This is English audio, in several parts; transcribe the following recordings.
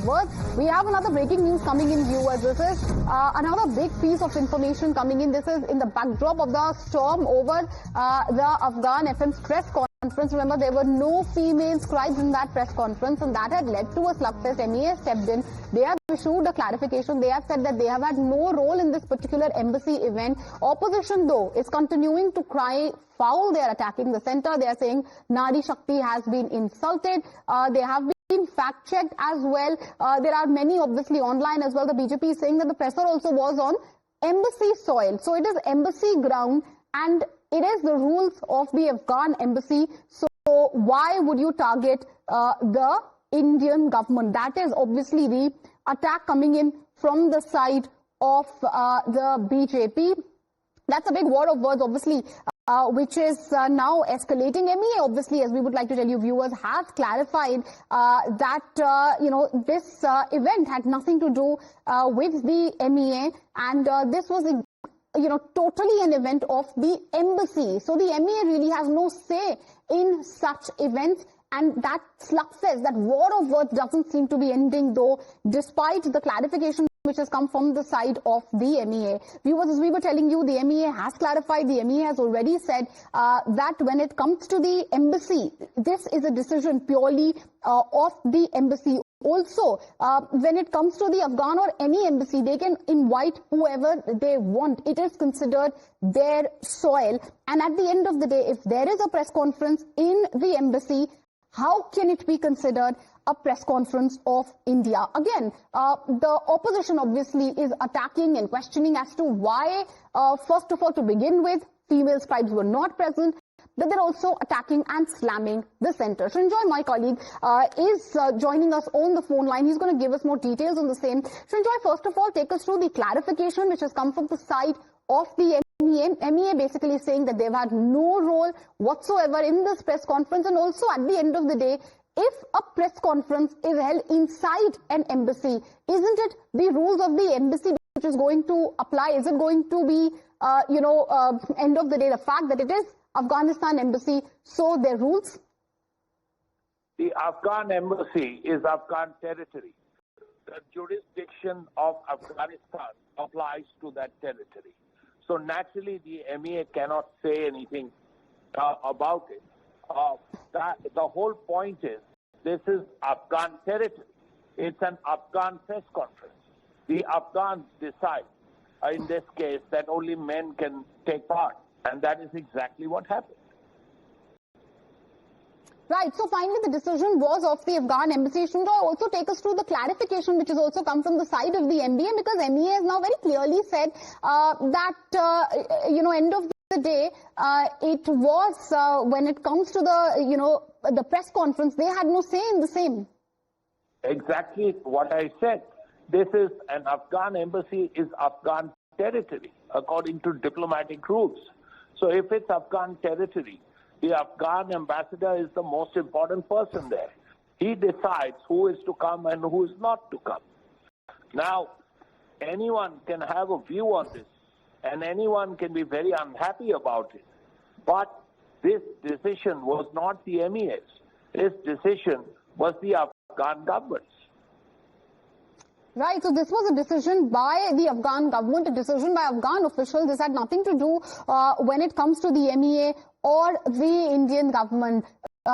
words. We have another breaking news coming in, viewers. This is another big piece of information coming in. This is in the backdrop of the storm over the Afghan FM's press conference. Remember, there were no female scribes in that press conference, and that had led to a slugfest. MEA stepped in. They have issued a clarification. They have said that they have had no role in this particular embassy event. Opposition, though, is continuing to cry foul. They are attacking the center. They are saying Nari Shakti has been insulted. They have been fact-checked as well. There are many, obviously, online as well. The BJP is saying that the presser also was on embassy soil. So it is embassy ground, and it is the rules of the Afghan embassy. So why would you target the Indian government? That is obviously the attack coming in from the side of the BJP. That's a big war of words, obviously, which is now escalating. MEA, obviously, as we would like to tell you, viewers, has clarified that, this event had nothing to do with the MEA, and this was totally an event of the embassy. So the MEA really has no say in such events, and that slugfest, that war of words doesn't seem to be ending, though, despite the clarification which has come from the side of the MEA. Viewers, as we were telling you, the MEA has clarified. The MEA has already said that when it comes to the embassy, this is a decision purely of the embassy. Also, when it comes to the Afghan or any embassy, they can invite whoever they want. It is considered their soil. And at the end of the day, if there is a press conference in the embassy, how can it be considered a press conference of India? Again, the opposition obviously is attacking and questioning as to why, first of all, to begin with, female scribes were not present. But they're also attacking and slamming the center. Srinjoy, my colleague, is joining us on the phone line. He's going to give us more details on the same. Srinjoy, first of all, take us through the clarification which has come from the side of the MEA. MEA basically saying that they've had no role whatsoever in this press conference, and also at the end of the day, if a press conference is held inside an embassy, isn't it the rules of the embassy which is going to apply? Is it going to be, end of the day, the fact that it is Afghanistan embassy, so their rules? The Afghan embassy is Afghan territory. The jurisdiction of Afghanistan applies to that territory. So naturally, the MEA cannot say anything about it. The whole point is, this is Afghan territory. It's an Afghan press conference. The Afghans decide, in this case, that only men can take part. And that is exactly what happened. Right. So finally, the decision was of the Afghan embassy. Srinjoy, also take us through the clarification which has also come from the side of the MEA, because MEA has now very clearly said that, end of the day, it was when it comes to the press conference, they had no say in the same. Exactly what I said. This is an Afghan embassy, is Afghan territory according to diplomatic rules. So if it's Afghan territory, the Afghan ambassador is the most important person there. He decides who is to come and who is not to come. Now, anyone can have a view on this, and anyone can be very unhappy about it. But this decision was not the MEA's. This decision was the Afghan government's. Right, so this was a decision by the Afghan government, a decision by Afghan officials. This had nothing to do when it comes to the MEA or the Indian government.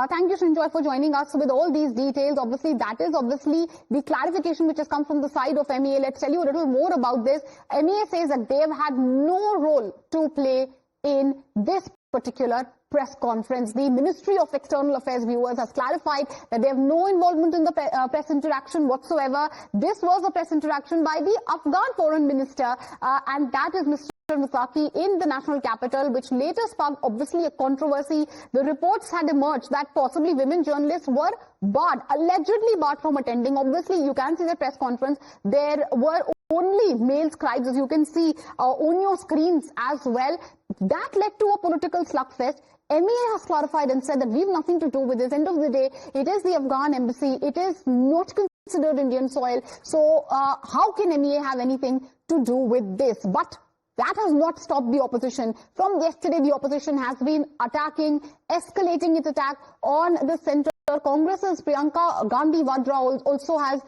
Thank you, Srinjoy, for joining us with all these details. Obviously, that is the clarification which has come from the side of MEA. Let's tell you a little more about this. MEA says that they have had no role to play in this particular press conference. The Ministry of External Affairs, viewers, has clarified that they have no involvement in the press interaction whatsoever. This was a press interaction by the Afghan Foreign Minister, and that is Mr. Musaki in the national capital, which later sparked obviously a controversy. The reports had emerged that possibly women journalists were allegedly barred from attending. Obviously, you can see the press conference. There were only male scribes, as you can see on your screens as well. That led to a political slugfest. MEA has clarified and said that we have nothing to do with this. End of the day, it is the Afghan embassy. It is not considered Indian soil. So how can MEA have anything to do with this? But That has not stopped the opposition. From yesterday, the opposition has been attacking, escalating its attack on the centre. Congress's Priyanka Gandhi Vadra also has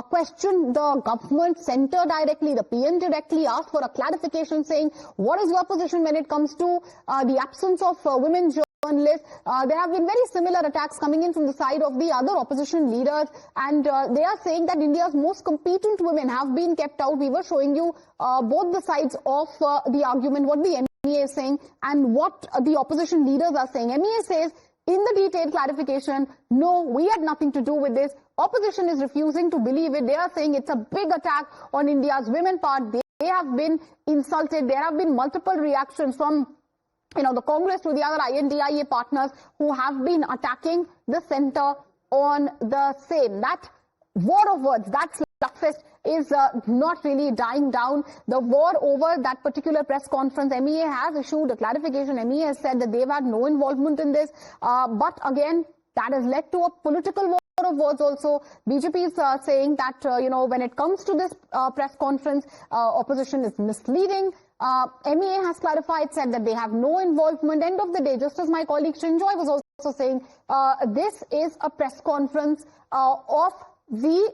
questioned the government centre directly, the PM directly, asked for a clarification saying, what is your position when it comes to the absence of women journalists? There have been very similar attacks coming in from the side of the other opposition leaders, and they are saying that India's most competent women have been kept out. We were showing you both the sides of the argument, what the MEA is saying and what the opposition leaders are saying. MEA says, in the detailed clarification, no, we had nothing to do with this. Opposition is refusing to believe it. They are saying it's a big attack on India's women part. They have been insulted. There have been multiple reactions from the Congress to the other INDIA partners who have been attacking the centre on the same. That war of words, that slugfest is not really dying down. The war over that particular press conference, MEA has issued a clarification. MEA has said that they've had no involvement in this. But again, that has led to a political war of words also. BJP is saying that, when it comes to this press conference, opposition is misleading. MEA has clarified, said that they have no involvement. End of the day, just as my colleague Shinjoy was also saying, this is a press conference of the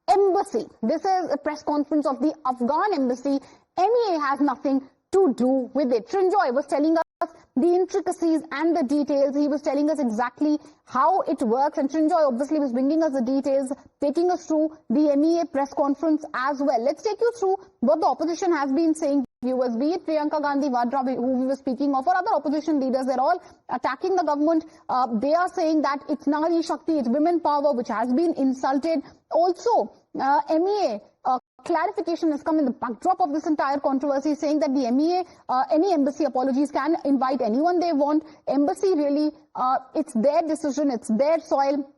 embassy. This is a press conference of the Afghan embassy. MEA has nothing to do with it. Shinjoy was telling us the intricacies and the details. He was telling us exactly how it works, and Shinjoy obviously was bringing us the details, taking us through the MEA press conference as well. Let's take you through what the opposition has been saying. Viewers, be it Priyanka Gandhi Vadra, who we were speaking of, or other opposition leaders, they're all attacking the government. They are saying that it's Nari, Shakti, it's women power, which has been insulted. Also, MEA clarification has come in the backdrop of this entire controversy, saying that the MEA, any embassy, apologies, can invite anyone they want. Embassy really, it's their decision, it's their soil.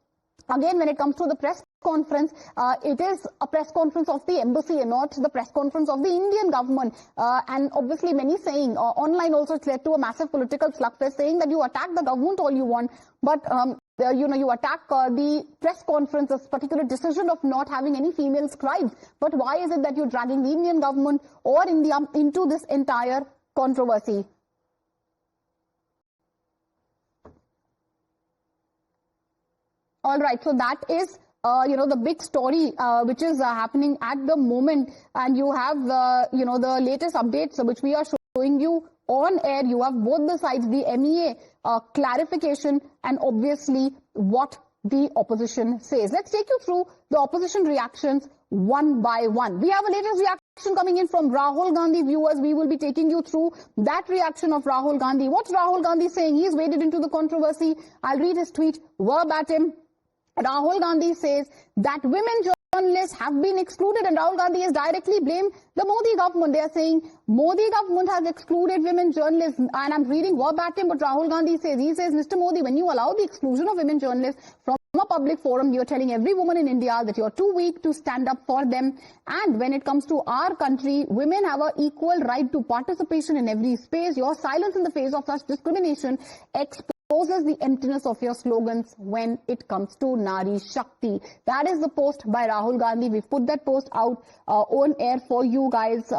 Again, when it comes to the press conference, it is a press conference of the embassy and not the press conference of the Indian government. And obviously many saying, online also it's led to a massive political slugfest, saying that you attack the government all you want, but you attack the press conference, this particular decision of not having any female scribes. But why is it that you're dragging the Indian government or India into this entire controversy? All right, so that is the big story which is happening at the moment, and you have the latest updates which we are showing you on air. You have both the sides, the MEA clarification and obviously what the opposition says. Let's take you through the opposition reactions one by one. We have a latest reaction coming in from Rahul Gandhi. Viewers, we will be taking you through that reaction of Rahul Gandhi. What's Rahul Gandhi saying? He's waded into the controversy. I'll read his tweet verbatim. Rahul Gandhi says that women journalists have been excluded, and Rahul Gandhi has directly blamed the Modi government. They are saying Modi government has excluded women journalists, and I'm reading verbatim what Rahul Gandhi says. He says, Mr. Modi, when you allow the exclusion of women journalists from a public forum, you're telling every woman in India that you're too weak to stand up for them. And when it comes to our country, women have an equal right to participation in every space. Your silence in the face of such discrimination exposes the emptiness of your slogans when it comes to Nari Shakti. That is the post by Rahul Gandhi. We've put that post out on air for you guys.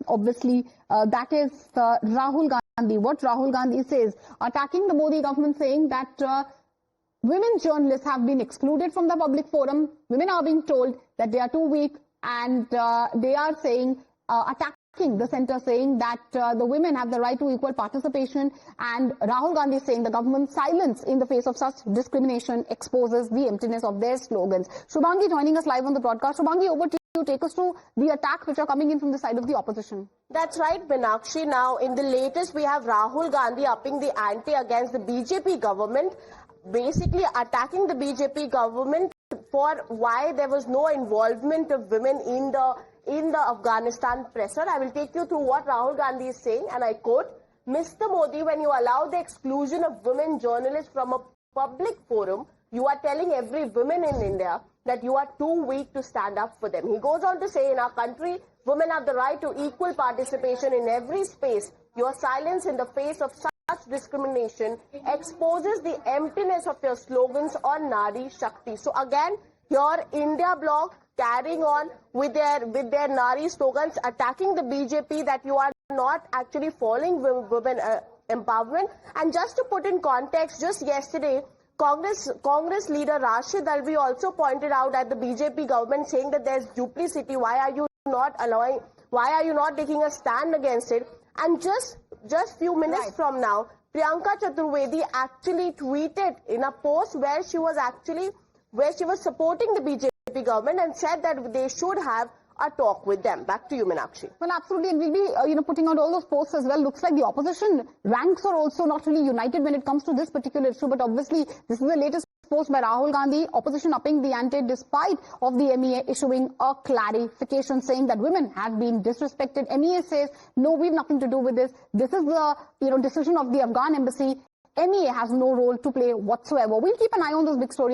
Obviously, that is Rahul Gandhi. What Rahul Gandhi says, attacking the Modi government, saying that women journalists have been excluded from the public forum. Women are being told that they are too weak, and they are saying, attacking the centre, saying that the women have the right to equal participation, and Rahul Gandhi saying the government's silence in the face of such discrimination exposes the emptiness of their slogans. Shubhangi joining us live on the broadcast. Shubhangi, over to you. Take us through the attacks which are coming in from the side of the opposition. That's right, Meenakshi. Now, in the latest, we have Rahul Gandhi upping the ante against the BJP government, basically attacking the BJP government for why there was no involvement of women in the Afghanistan presser. I will take you through what Rahul Gandhi is saying, and I quote, Mr. Modi, when you allow the exclusion of women journalists from a public forum, you are telling every woman in India that you are too weak to stand up for them. He goes on to say, in our country, women have the right to equal participation in every space. Your silence in the face of such discrimination exposes the emptiness of your slogans on Nari Shakti. So again, here India Bloc carrying on with their Nari slogans, attacking the BJP that you are not actually following women empowerment. And just to put in context, just yesterday, Congress leader Rashid Alvi also pointed out at the BJP government, saying that there's duplicity. Why are you not taking a stand against it? And just few minutes from now, Priyanka Chaturvedi actually tweeted in a post where she was supporting the BJP government and said that they should have a talk with them. Back to you, Meenakshi. Well, absolutely, and we'll be putting out all those posts as well. Looks like the opposition ranks are also not really united when it comes to this particular issue, but obviously this is the latest post by Rahul Gandhi, opposition upping the ante despite of the MEA issuing a clarification saying that women have been disrespected. MEA says, no, we've nothing to do with this. This is the decision of the Afghan embassy. MEA has no role to play whatsoever. We'll keep an eye on this big story.